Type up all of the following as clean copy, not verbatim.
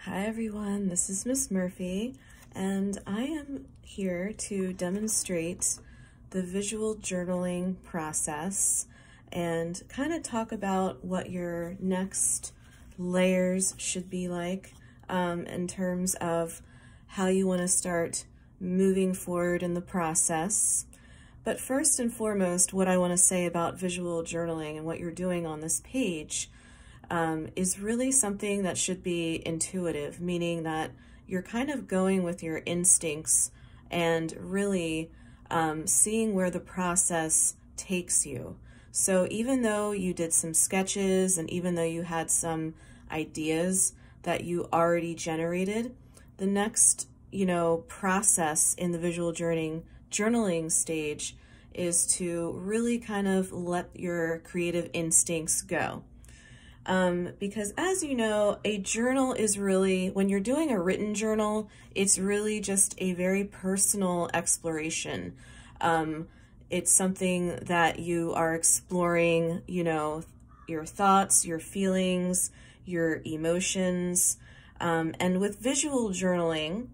Hi everyone, this is Miss Murphy, and I am here to demonstrate the visual journaling process and kind of talk about what your next layers should be like in terms of how you want to start moving forward in the process. But first and foremost, what I want to say about visual journaling and what you're doing on this page is really something that should be intuitive, meaning that you're kind of going with your instincts and really seeing where the process takes you. So even though you did some sketches and even though you had some ideas that you already generated, the next, process in the visual journaling stage is to really kind of let your creative instincts go. Because as you know, a journal is really, when you're doing a written journal, it's really just a very personal exploration. It's something that you are exploring, your thoughts, your feelings, your emotions. And with visual journaling,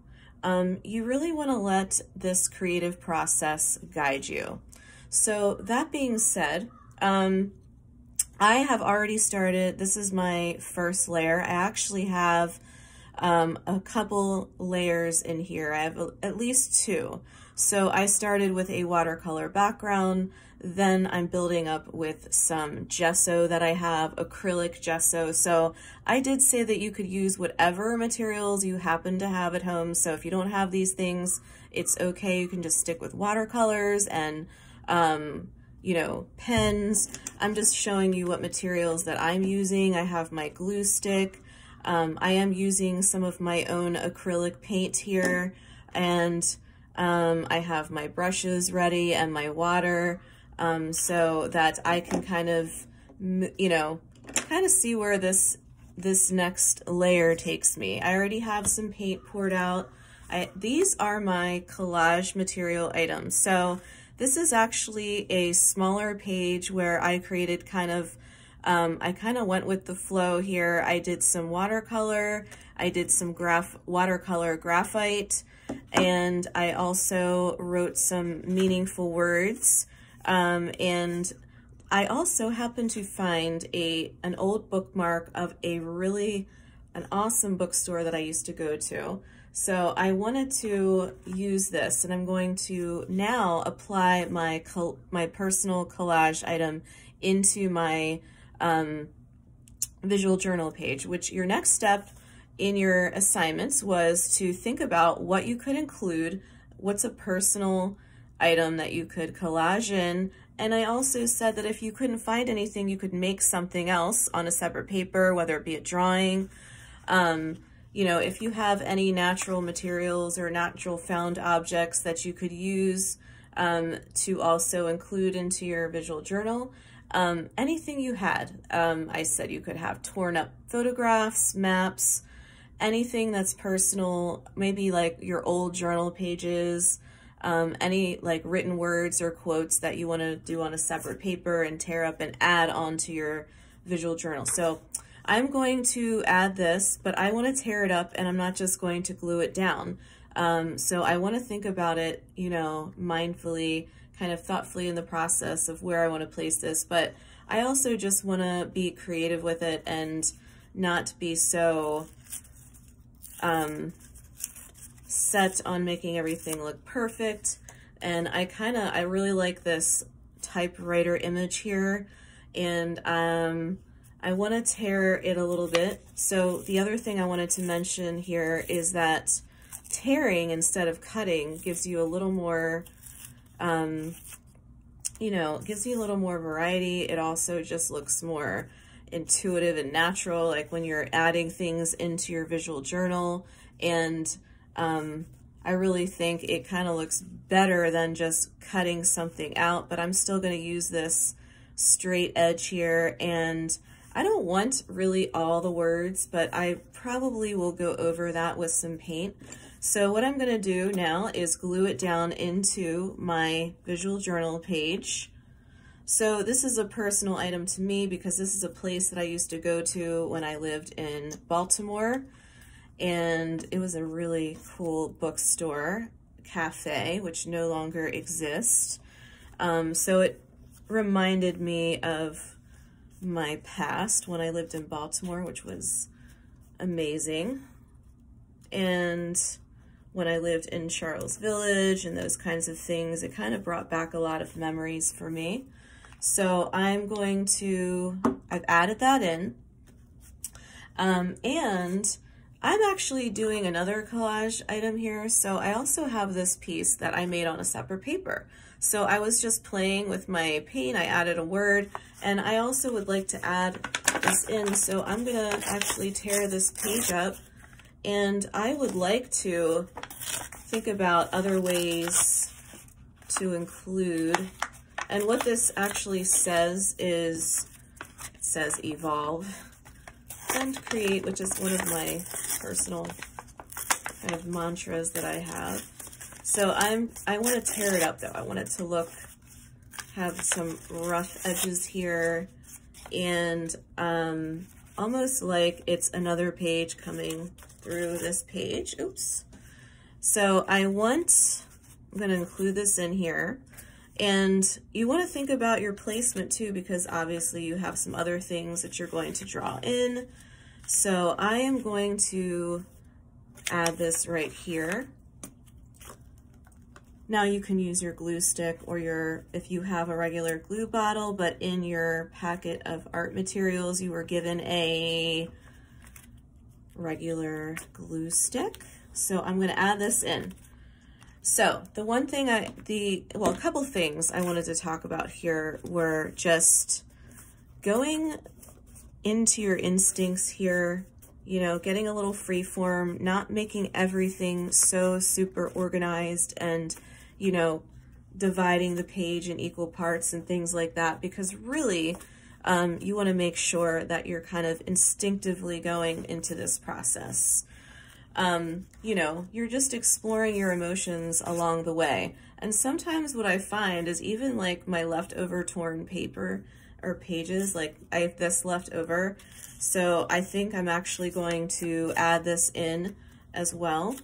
you really want to let this creative process guide you. So that being said, I have already started. This is my first layer. I actually have a couple layers in here. I have at least two. So I started with a watercolor background, then I'm building up with some gesso that I have, acrylic gesso. So I did say that you could use whatever materials you happen to have at home. So if you don't have these things, it's okay. You can just stick with watercolors and pens. I'm just showing you what materials that I'm using. I have my glue stick. I am using some of my own acrylic paint here, and I have my brushes ready and my water, so that I can kind of, see where this next layer takes me. I already have some paint poured out. These are my collage material items. So this is actually a smaller page where I created I kind of went with the flow here. I did some watercolor, I did some watercolor graphite, and I also wrote some meaningful words. And I also happened to find an old bookmark of an awesome bookstore that I used to go to. So I wanted to use this, and I'm going to now apply my personal collage item into my visual journal page, which your next step in your assignments was to think about what you could include, what's a personal item that you could collage in. And I also said that if you couldn't find anything, you could make something else on a separate paper, whether it be a drawing. If you have any natural materials or natural found objects that you could use to also include into your visual journal, anything you had. I said you could have torn up photographs, maps, anything that's personal, maybe like your old journal pages, any like written words or quotes that you want to do on a separate paper and tear up and add onto your visual journal. So I'm going to add this, but I want to tear it up and I'm not just going to glue it down. So I want to think about it, mindfully, kind of thoughtfully in the process of where I want to place this. But I also just want to be creative with it and not be so set on making everything look perfect. And I really like this typewriter image here, and I want to tear it a little bit. So the other thing I wanted to mention here is that tearing instead of cutting gives you a little more, gives you a little more variety. It also just looks more intuitive and natural, like when you're adding things into your visual journal. And I really think it kind of looks better than just cutting something out, but I'm still going to use this straight edge here, and I don't want really all the words, but I probably will go over that with some paint. So what I'm going to do now is glue it down into my visual journal page. So this is a personal item to me because this is a place that I used to go to when I lived in Baltimore. and it was a really cool bookstore, cafe, which no longer exists. So it reminded me of my past when I lived in Baltimore, which was amazing. And when I lived in Charles Village and those kinds of things, it kind of brought back a lot of memories for me. So I've added that in. And I'm actually doing another collage item here. So I also have this piece that I made on a separate paper. So I was just playing with my paint. I added a word, and I also would like to add this in. So I'm gonna actually tear this page up, and I would like to think about other ways to include. And what this actually says is, it says evolve and create, which is one of my personal kind of mantras that I have. So I want to tear it up though. I want it to have some rough edges here, and almost like it's another page coming through this page. Oops. So I'm going to include this in here. And you want to think about your placement too, because obviously you have some other things that you're going to draw in. So I am going to add this right here. Now you can use your glue stick or if you have a regular glue bottle, but in your packet of art materials, you were given a regular glue stick. So I'm going to add this in. So the one thing a couple things I wanted to talk about here were just going into your instincts here, you know, getting a little free form, not making everything so super organized and, you know, dividing the page in equal parts and things like that, because really you want to make sure that you're kind of instinctively going into this process. You know, you're just exploring your emotions along the way. And sometimes what I find is even like my leftover torn paper or pages, like I have this left over. So I think I'm actually going to add this in as well.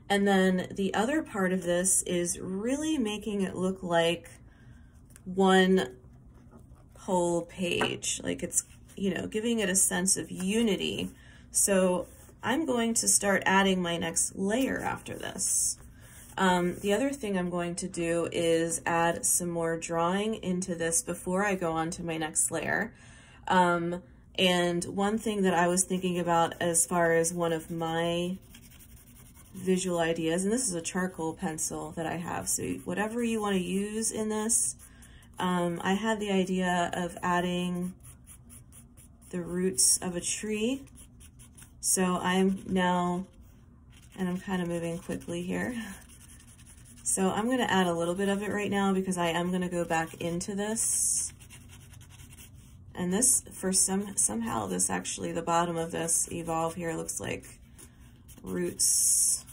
And then the other part of this is really making it look like one whole page, like it's, you know, giving it a sense of unity. So I'm going to start adding my next layer after this. The other thing I'm going to do is add some more drawing into this before I go on to my next layer. And one thing that I was thinking about as far as one of my visual ideas, and this is a charcoal pencil that I have, so whatever you want to use in this, I had the idea of adding the roots of a tree. So I'm now, and I'm kind of moving quickly here. So I'm going to add a little bit of it right now because I am going to go back into this. And this, somehow this actually, the bottom of this evolve here looks like roots.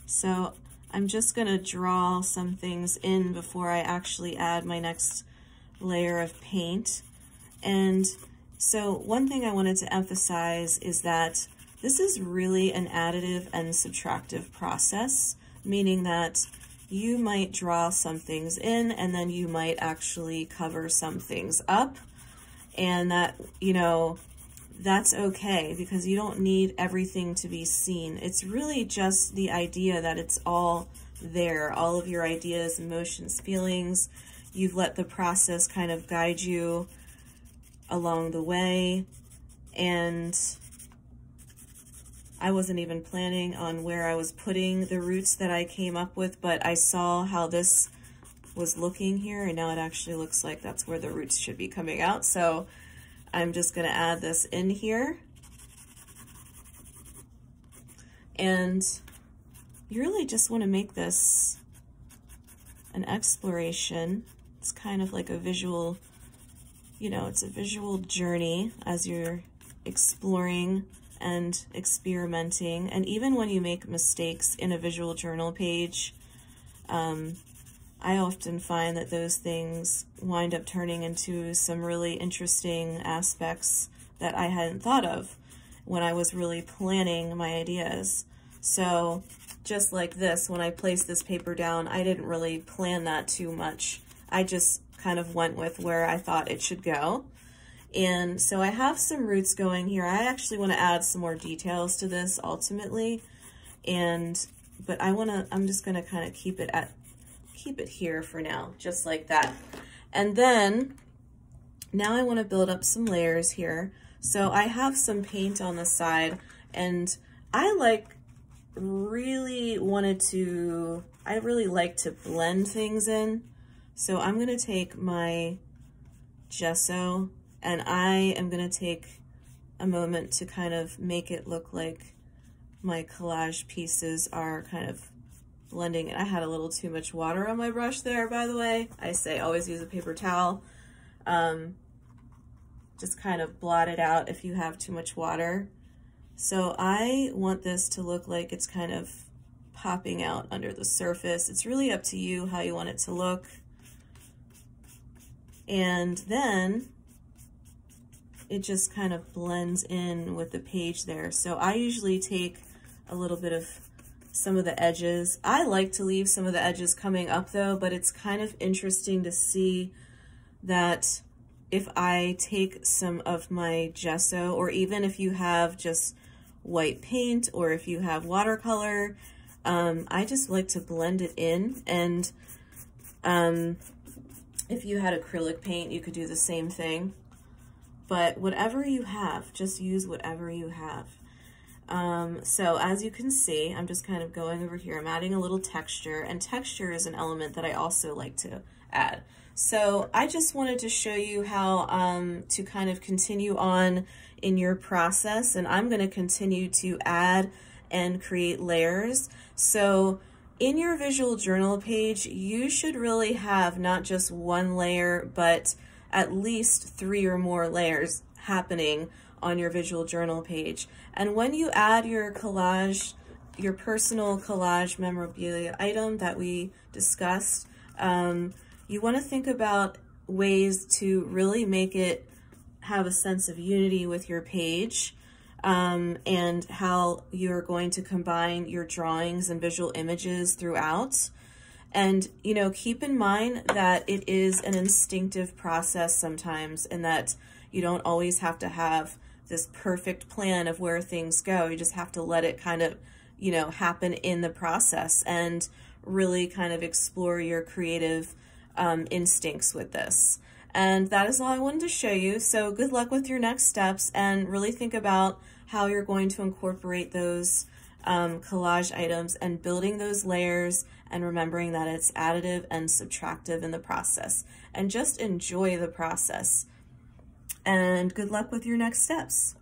So I'm just going to draw some things in before I actually add my next layer of paint. And so one thing I wanted to emphasize is that this is really an additive and subtractive process, meaning that you might draw some things in and then you might actually cover some things up, and that, you know, that's okay because you don't need everything to be seen. It's really just the idea that it's all there, all of your ideas, emotions, feelings. You've let the process kind of guide you along the way, and I wasn't even planning on where I was putting the roots that I came up with, but I saw how this was looking here, and now it actually looks like that's where the roots should be coming out. So I'm just going to add this in here. And you really just want to make this an exploration. It's kind of like a visual, you know, it's a visual journey as you're exploring and experimenting. And even when you make mistakes in a visual journal page, I often find that those things wind up turning into some really interesting aspects that I hadn't thought of when I was really planning my ideas. So just like this, when I placed this paper down, I didn't really plan that too much. I just kind of went with where I thought it should go. And so I have some roots going here. I actually want to add some more details to this ultimately. But I'm just going to kind of keep it here for now, just like that. And then now I want to build up some layers here. So I have some paint on the side, and I really like to blend things in. So I'm going to take my gesso, and I am going to take a moment to kind of make it look like my collage pieces are kind of blending. And I had a little too much water on my brush there, by the way. I say always use a paper towel. Just kind of blot it out if you have too much water. So I want this to look like it's kind of popping out under the surface. It's really up to you how you want it to look. And then it just kind of blends in with the page there. So I usually take a little bit of some of the edges. I like to leave some of the edges coming up though, but it's kind of interesting to see that if I take some of my gesso, or even if you have just white paint, or if you have watercolor, I just like to blend it in. And if you had acrylic paint, you could do the same thing. But whatever you have, just use whatever you have. So as you can see, I'm just kind of going over here. I'm adding a little texture, and texture is an element that I also like to add. So I just wanted to show you how to kind of continue on in your process, and I'm going to continue to add and create layers. So in your visual journal page, you should really have not just one layer, but at least 3 or more layers happening on your visual journal page. And when you add your collage, your personal collage memorabilia item that we discussed, you want to think about ways to really make it have a sense of unity with your page, and how you're going to combine your drawings and visual images throughout. And, you know, keep in mind that it is an instinctive process sometimes, and that you don't always have to have this perfect plan of where things go. You just have to let it kind of, you know, happen in the process and really kind of explore your creative instincts with this. And that is all I wanted to show you. So good luck with your next steps, and really think about how you're going to incorporate those collage items and building those layers, and remembering that it's additive and subtractive in the process. And just enjoy the process. And good luck with your next steps.